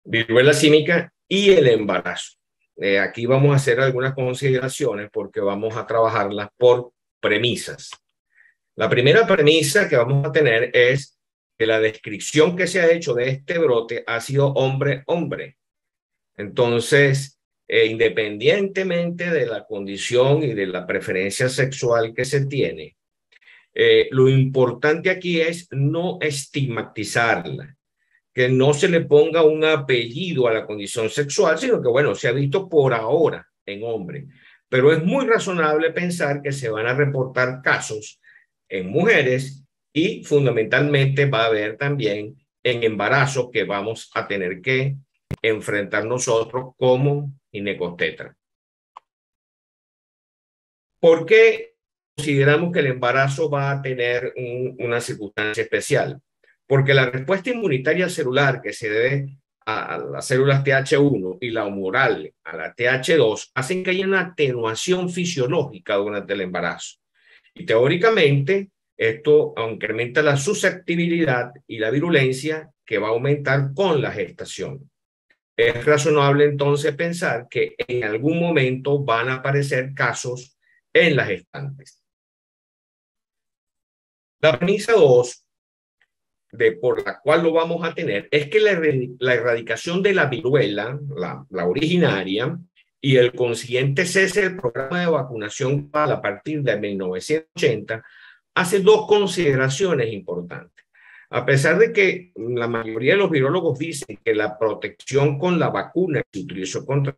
viruela símica y el embarazo. Aquí vamos a hacer algunas consideraciones porque vamos a trabajarlas por premisas. La primera premisa que vamos a tener es que la descripción que se ha hecho de este brote ha sido hombre-hombre. Entonces, independientemente de la condición y de la preferencia sexual que se tiene, lo importante aquí es no estigmatizarla, que no se le ponga un apellido a la condición sexual, sino que, bueno, se ha visto por ahora en hombre. Pero es muy razonable pensar que se van a reportar casos en mujeres y fundamentalmente va a haber también en embarazo que vamos a tener que enfrentar nosotros como ginecobstetra. ¿Por qué consideramos que el embarazo va a tener una circunstancia especial? Porque la respuesta inmunitaria celular que se debe a las células TH1 y la humoral a la TH2 hacen que haya una atenuación fisiológica durante el embarazo. Y teóricamente esto incrementa la susceptibilidad y la virulencia que va a aumentar con la gestación. Es razonable entonces pensar que en algún momento van a aparecer casos en las gestantes. La premisa 2, por la cual lo vamos a tener, es que la erradicación de la viruela, la originaria, y el consiguiente cese del programa de vacunación a partir de 1980, hace dos consideraciones importantes. A pesar de que la mayoría de los virólogos dicen que la protección con la vacuna que se utilizó contra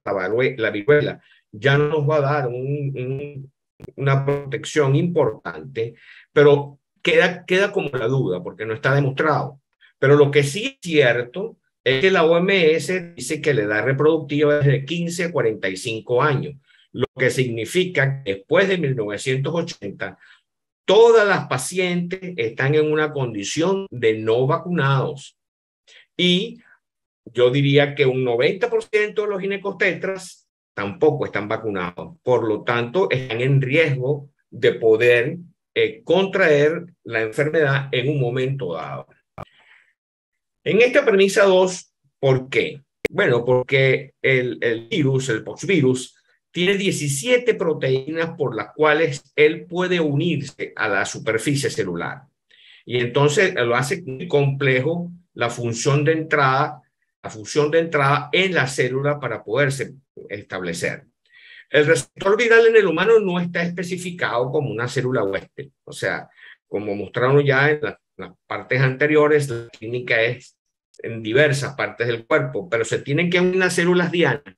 la viruela ya no nos va a dar una protección importante, pero queda como la duda porque no está demostrado. Pero lo que sí es cierto es que la OMS dice que la edad reproductiva es de 15 a 45 años, lo que significa que después de 1980 todas las pacientes están en una condición de no vacunados. Y yo diría que un 90% de los ginecobstetras tampoco están vacunados. Por lo tanto, están en riesgo de poder contraer la enfermedad en un momento dado. En esta premisa 2, ¿por qué? Bueno, porque el virus, el poxvirus, tiene 17 proteínas por las cuales él puede unirse a la superficie celular. Y entonces lo hace muy complejo la función de entrada en la célula para poderse establecer. El receptor viral en el humano no está especificado como una célula huésped. O sea, como mostraron ya en las partes anteriores, la clínica es en diversas partes del cuerpo, pero se tienen que unir unas células dianas,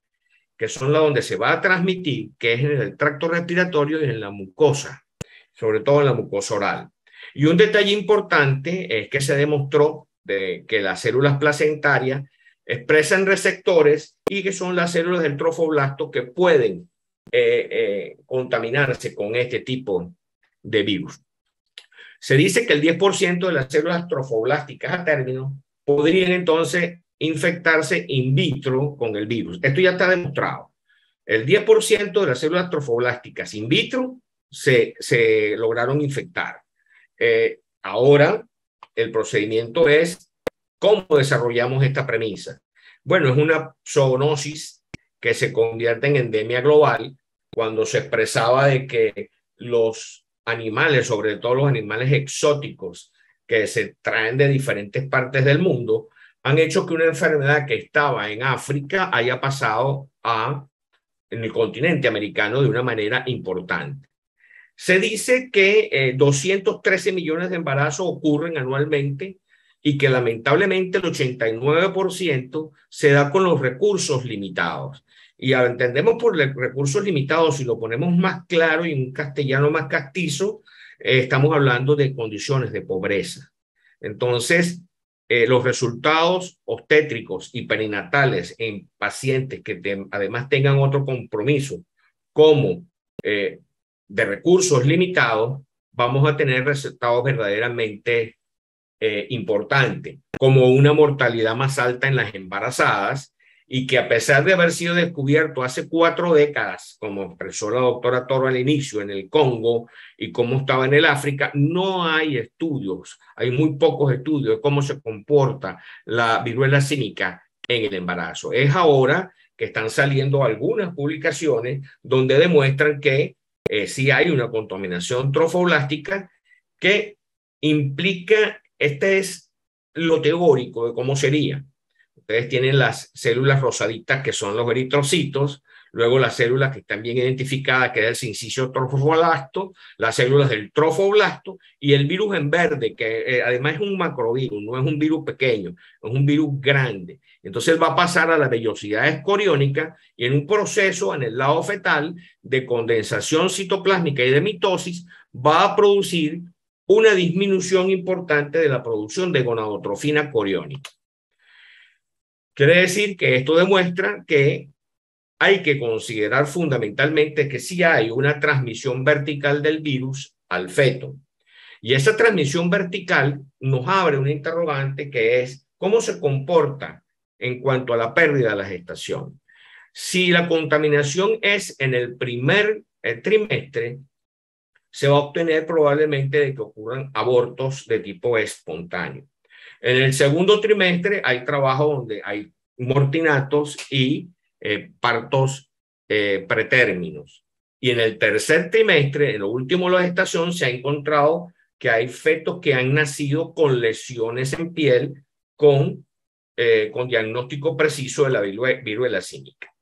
que son las donde se va a transmitir, que es en el tracto respiratorio y en la mucosa, sobre todo en la mucosa oral. Y un detalle importante es que se demostró que las células placentarias expresan receptores y que son las células del trofoblasto que pueden contaminarse con este tipo de virus. Se dice que el 10% de las células trofoblásticas a término podrían entonces infectarse in vitro con el virus. Esto ya está demostrado. El 10% de las células trofoblásticas in vitro se lograron infectar. Ahora, el procedimiento es cómo desarrollamos esta premisa. Bueno, es una zoonosis que se convierte en endemia global cuando se expresaba de que los animales, sobre todo los animales exóticos que se traen de diferentes partes del mundo, han hecho que una enfermedad que estaba en África haya pasado en el continente americano de una manera importante. Se dice que 213 millones de embarazos ocurren anualmente y que lamentablemente el 89% se da con los recursos limitados. Y entendemos por recursos limitados, si lo ponemos más claro y en un castellano más castizo, estamos hablando de condiciones de pobreza. Entonces, los resultados obstétricos y perinatales en pacientes que además tengan otro compromiso, como de recursos limitados, vamos a tener resultados verdaderamente importantes, como una mortalidad más alta en las embarazadas y que a pesar de haber sido descubierto hace 4 décadas, como expresó la doctora Toro al inicio, en el Congo y cómo estaba en el África, no hay estudios, hay muy pocos estudios de cómo se comporta la viruela símica en el embarazo. Es ahora que están saliendo algunas publicaciones donde demuestran que sí hay una contaminación trofoblástica que implica, este es lo teórico de cómo sería. Ustedes tienen las células rosaditas que son los eritrocitos, luego las células que están bien identificadas, que es el sincicio trofoblasto, las células del trofoblasto y el virus en verde, que además es un macrovirus, no es un virus pequeño, es un virus grande. Entonces va a pasar a la vellosidad escoriónica y en un proceso en el lado fetal de condensación citoplásmica y de mitosis va a producir una disminución importante de la producción de gonadotrofina coriónica. Quiere decir que esto demuestra que hay que considerar fundamentalmente que sí hay una transmisión vertical del virus al feto. Y esa transmisión vertical nos abre un interrogante que es cómo se comporta en cuanto a la pérdida de la gestación. Si la contaminación es en el primer trimestre, se va a obtener probablemente de que ocurran abortos de tipo espontáneo. En el segundo trimestre hay trabajo donde hay mortinatos y partos pretérminos. Y en el tercer trimestre, en lo último de la gestación, se ha encontrado que hay fetos que han nacido con lesiones en piel con diagnóstico preciso de la viruela símica.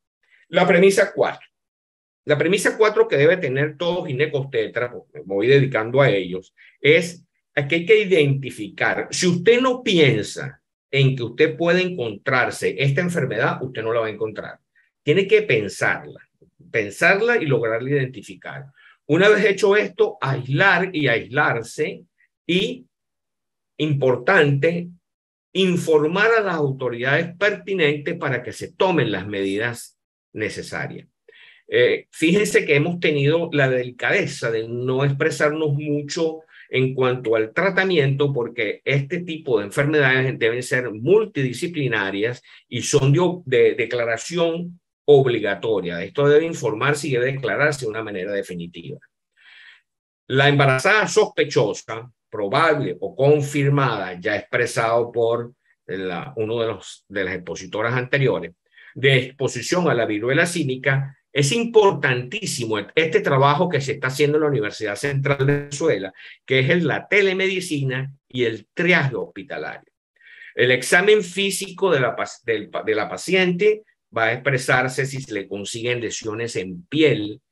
La premisa 4. La premisa 4 que debe tener todo ginecostetra, porque me voy dedicando a ellos, es que hay que identificar. Si usted no piensa en que usted puede encontrarse esta enfermedad, usted no la va a encontrar. Tiene que pensarla y lograrla identificar. Una vez hecho esto, aislar y aislarse y, importante, informar a las autoridades pertinentes para que se tomen las medidas necesarias. Fíjense que hemos tenido la delicadeza de no expresarnos mucho en cuanto al tratamiento porque este tipo de enfermedades deben ser multidisciplinarias y son de declaración obligatoria. Esto debe informarse y debe declararse de una manera definitiva. La embarazada sospechosa, probable o confirmada, ya expresado por uno de las expositoras anteriores, de exposición a la viruela símica, es importantísimo este trabajo que se está haciendo en la Universidad Central de Venezuela, que es la telemedicina y el triaje hospitalario. El examen físico de la paciente va a expresarse si se le consiguen lesiones en piel,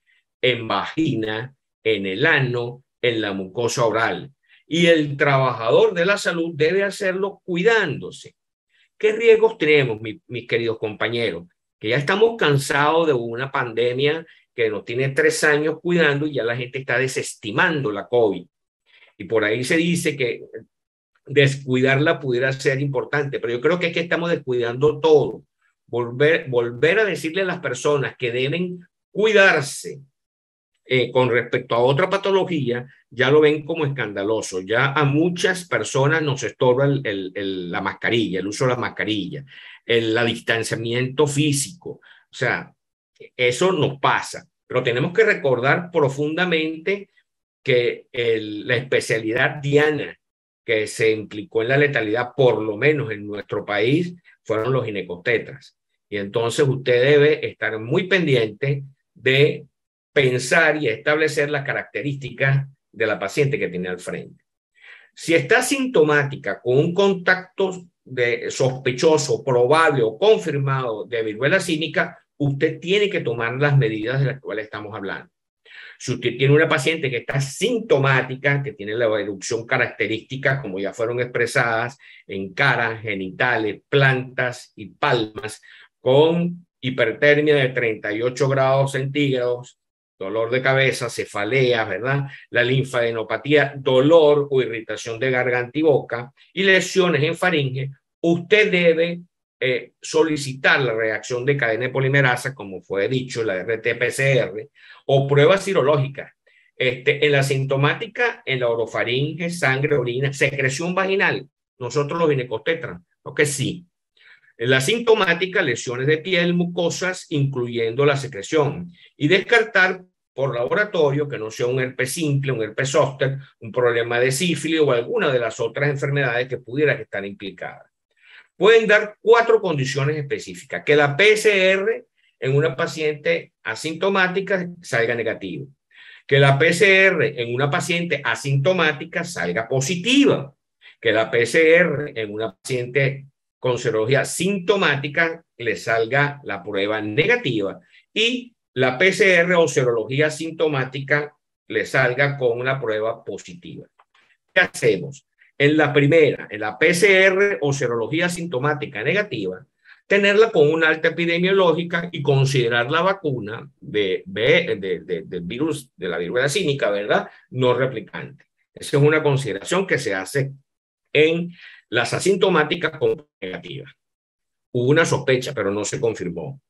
en vagina, en el ano, en la mucosa oral. Y el trabajador de la salud debe hacerlo cuidándose. ¿Qué riesgos tenemos, mis queridos compañeros? Que ya estamos cansados de una pandemia que nos tiene 3 años cuidando y ya la gente está desestimando la COVID. Y por ahí se dice que descuidarla pudiera ser importante, pero yo creo que es que estamos descuidando todo. Volver a decirle a las personas que deben cuidarse con respecto a otra patología, ya lo ven como escandaloso. Ya a muchas personas nos estorba la mascarilla, el uso de la mascarilla, el distanciamiento físico. O sea, eso nos pasa, pero tenemos que recordar profundamente que la especialidad diana que se implicó en la letalidad, por lo menos en nuestro país, fueron los ginecobstetras. Y entonces usted debe estar muy pendiente de pensar y establecer las características de la paciente que tiene al frente. Si está sintomática con un contacto sospechoso, probable o confirmado de viruela símica, usted tiene que tomar las medidas de las cuales estamos hablando. Si usted tiene una paciente que está sintomática, que tiene la erupción característica, como ya fueron expresadas, en cara, genitales, plantas y palmas, con hipertermia de 38 grados centígrados, dolor de cabeza, cefalea, ¿verdad? La linfadenopatía, dolor o irritación de garganta y boca y lesiones en faringe, usted debe solicitar la reacción de cadena de polimerasa, como fue dicho, la RT-PCR, o pruebas serológicas. En la sintomática, en la orofaringe, sangre, orina, secreción vaginal, nosotros los ginecobstetras, lo que sí. En la sintomática, lesiones de piel, mucosas, incluyendo la secreción. Y descartar por laboratorio que no sea un herpes simple, un herpes zóster, un problema de sífilis o alguna de las otras enfermedades que pudieran estar implicadas. pueden dar 4 condiciones específicas. Que la PCR en una paciente asintomática salga negativa. Que la PCR en una paciente asintomática salga positiva. Que la PCR en una paciente con serología sintomática le salga la prueba negativa. Y la PCR o serología sintomática le salga con una prueba positiva. ¿Qué hacemos? En la primera, en la PCR o serología sintomática negativa, tenerla con una alta epidemiológica y considerar la vacuna del virus, de la viruela símica, ¿verdad? No replicante. Esa es una consideración que se hace en las asintomáticas con negativa. Hubo una sospecha, pero no se confirmó.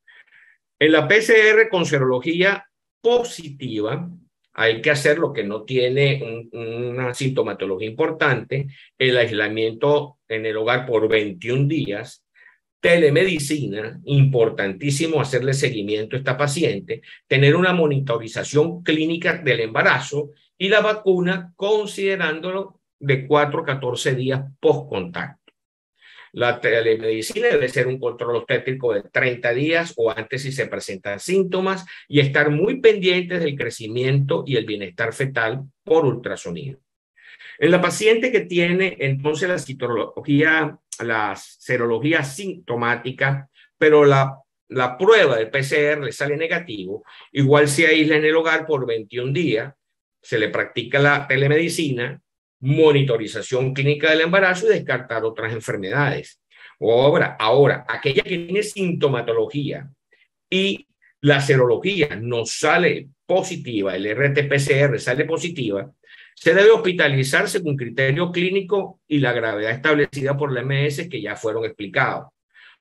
En la PCR con serología positiva, hay que hacer lo que no tiene una sintomatología importante, el aislamiento en el hogar por 21 días, telemedicina, importantísimo hacerle seguimiento a esta paciente, tener una monitorización clínica del embarazo y la vacuna considerándolo de 4 a 14 días post contacto. La telemedicina debe ser un control obstétrico de 30 días o antes si se presentan síntomas y estar muy pendientes del crecimiento y el bienestar fetal por ultrasonido. En la paciente que tiene entonces la serología sintomática, pero la prueba del PCR le sale negativo, igual se aísla en el hogar por 21 días, se le practica la telemedicina, monitorización clínica del embarazo y descartar otras enfermedades. Ahora, aquella que tiene sintomatología y la serología no sale positiva, el RT-PCR sale positiva, se debe hospitalizar según criterio clínico y la gravedad establecida por la MS que ya fueron explicados.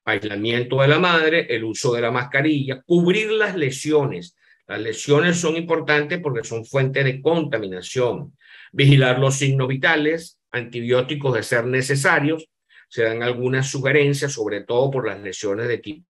Aislamiento de la madre, el uso de la mascarilla, cubrir las lesiones. Las lesiones son importantes porque son fuente de contaminación. Vigilar los signos vitales, antibióticos de ser necesarios. Se dan algunas sugerencias, sobre todo por las lesiones de tipo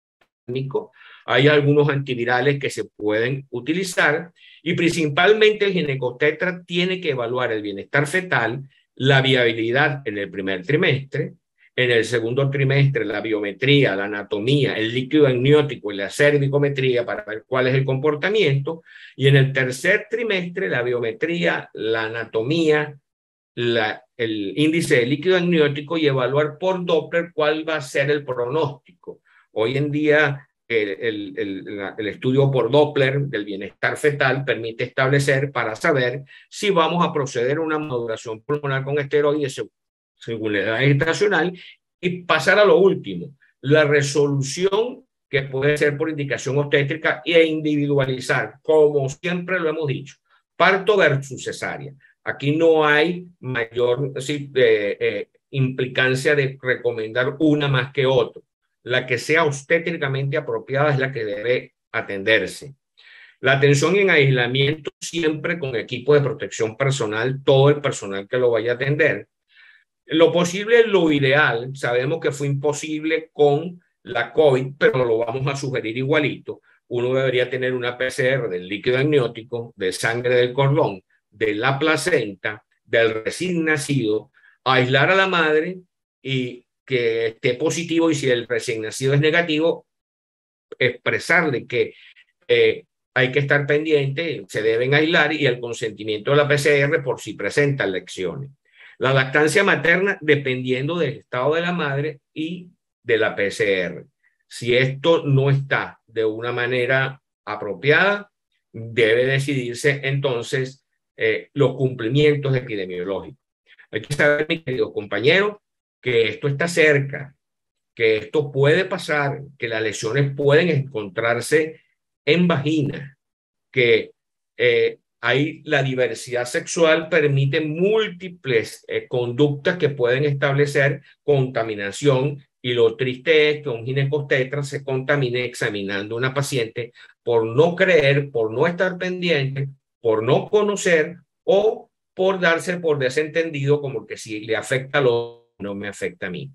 clínico. Hay algunos antivirales que se pueden utilizar y principalmente el ginecobstetra tiene que evaluar el bienestar fetal, la viabilidad en el primer trimestre, en el segundo trimestre la biometría, la anatomía, el líquido amniótico y la cervicometría para ver cuál es el comportamiento, y en el tercer trimestre la biometría, la anatomía, el índice de líquido amniótico y evaluar por Doppler cuál va a ser el pronóstico. Hoy en día el estudio por Doppler del bienestar fetal permite establecer para saber si vamos a proceder a una maduración pulmonar con esteroides según la edad gestacional y pasar a lo último, la resolución que puede ser por indicación obstétrica e individualizar, como siempre lo hemos dicho, parto versus cesárea. Aquí no hay mayor implicancia de recomendar una más que otra. La que sea obstétricamente apropiada es la que debe atenderse. La atención en aislamiento siempre con equipo de protección personal, todo el personal que lo vaya a atender. Lo posible, lo ideal, sabemos que fue imposible con la COVID, pero lo vamos a sugerir igualito. Uno debería tener una PCR del líquido amniótico, de sangre del cordón, de la placenta, del recién nacido, aislar a la madre y que esté positivo, y si el recién nacido es negativo, expresarle que hay que estar pendiente, se deben aislar y el consentimiento de la PCR por si presentan lesiones. La lactancia materna dependiendo del estado de la madre y de la PCR. Si esto no está de una manera apropiada, debe decidirse entonces los cumplimientos epidemiológicos. Hay que saber, mi querido compañero, que esto está cerca, que esto puede pasar, que las lesiones pueden encontrarse en vagina, que hay la diversidad sexual permite múltiples conductas que pueden establecer contaminación, y lo triste es que un ginecobstetra se contamine examinando a una paciente por no creer, por no estar pendiente, por no conocer o por darse por desentendido como que si le afecta a lo no me afecta a mí.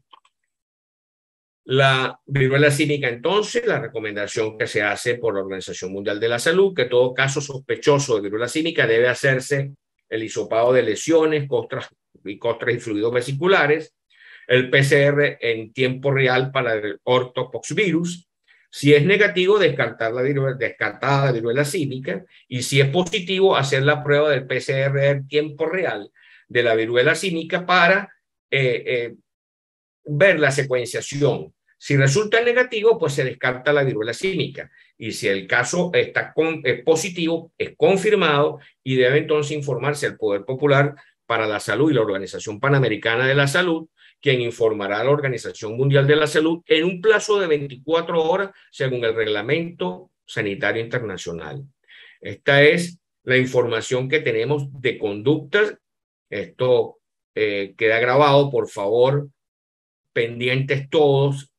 La viruela símica, entonces, la recomendación que se hace por la Organización Mundial de la Salud, que todo caso sospechoso de viruela símica debe hacerse el hisopado de lesiones, costras y fluidos vesiculares. el PCR en tiempo real para el ortopoxvirus. Si es negativo, descartar la viruela símica, y si es positivo, hacer la prueba del PCR en tiempo real de la viruela símica para ver la secuenciación. Si resulta negativo, pues se descarta la viruela símica. Y si el caso es positivo, es confirmado y debe entonces informarse al Poder Popular para la Salud y la Organización Panamericana de la Salud, quien informará a la Organización Mundial de la Salud en un plazo de 24 horas según el Reglamento Sanitario Internacional. Esta es la información que tenemos de conductas. Esto queda grabado, por favor, pendientes todos.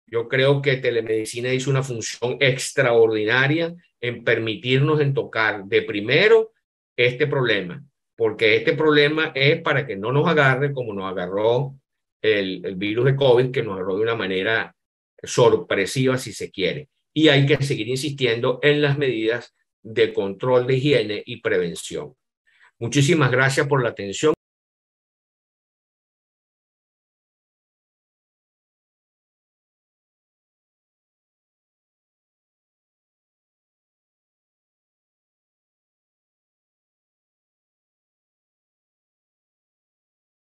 Yo creo que telemedicina hizo una función extraordinaria en permitirnos tocar de primero este problema, porque este problema es para que no nos agarre como nos agarró el virus de COVID, que nos agarró de una manera sorpresiva, si se quiere. Y hay que seguir insistiendo en las medidas de control de higiene y prevención. Muchísimas gracias por la atención.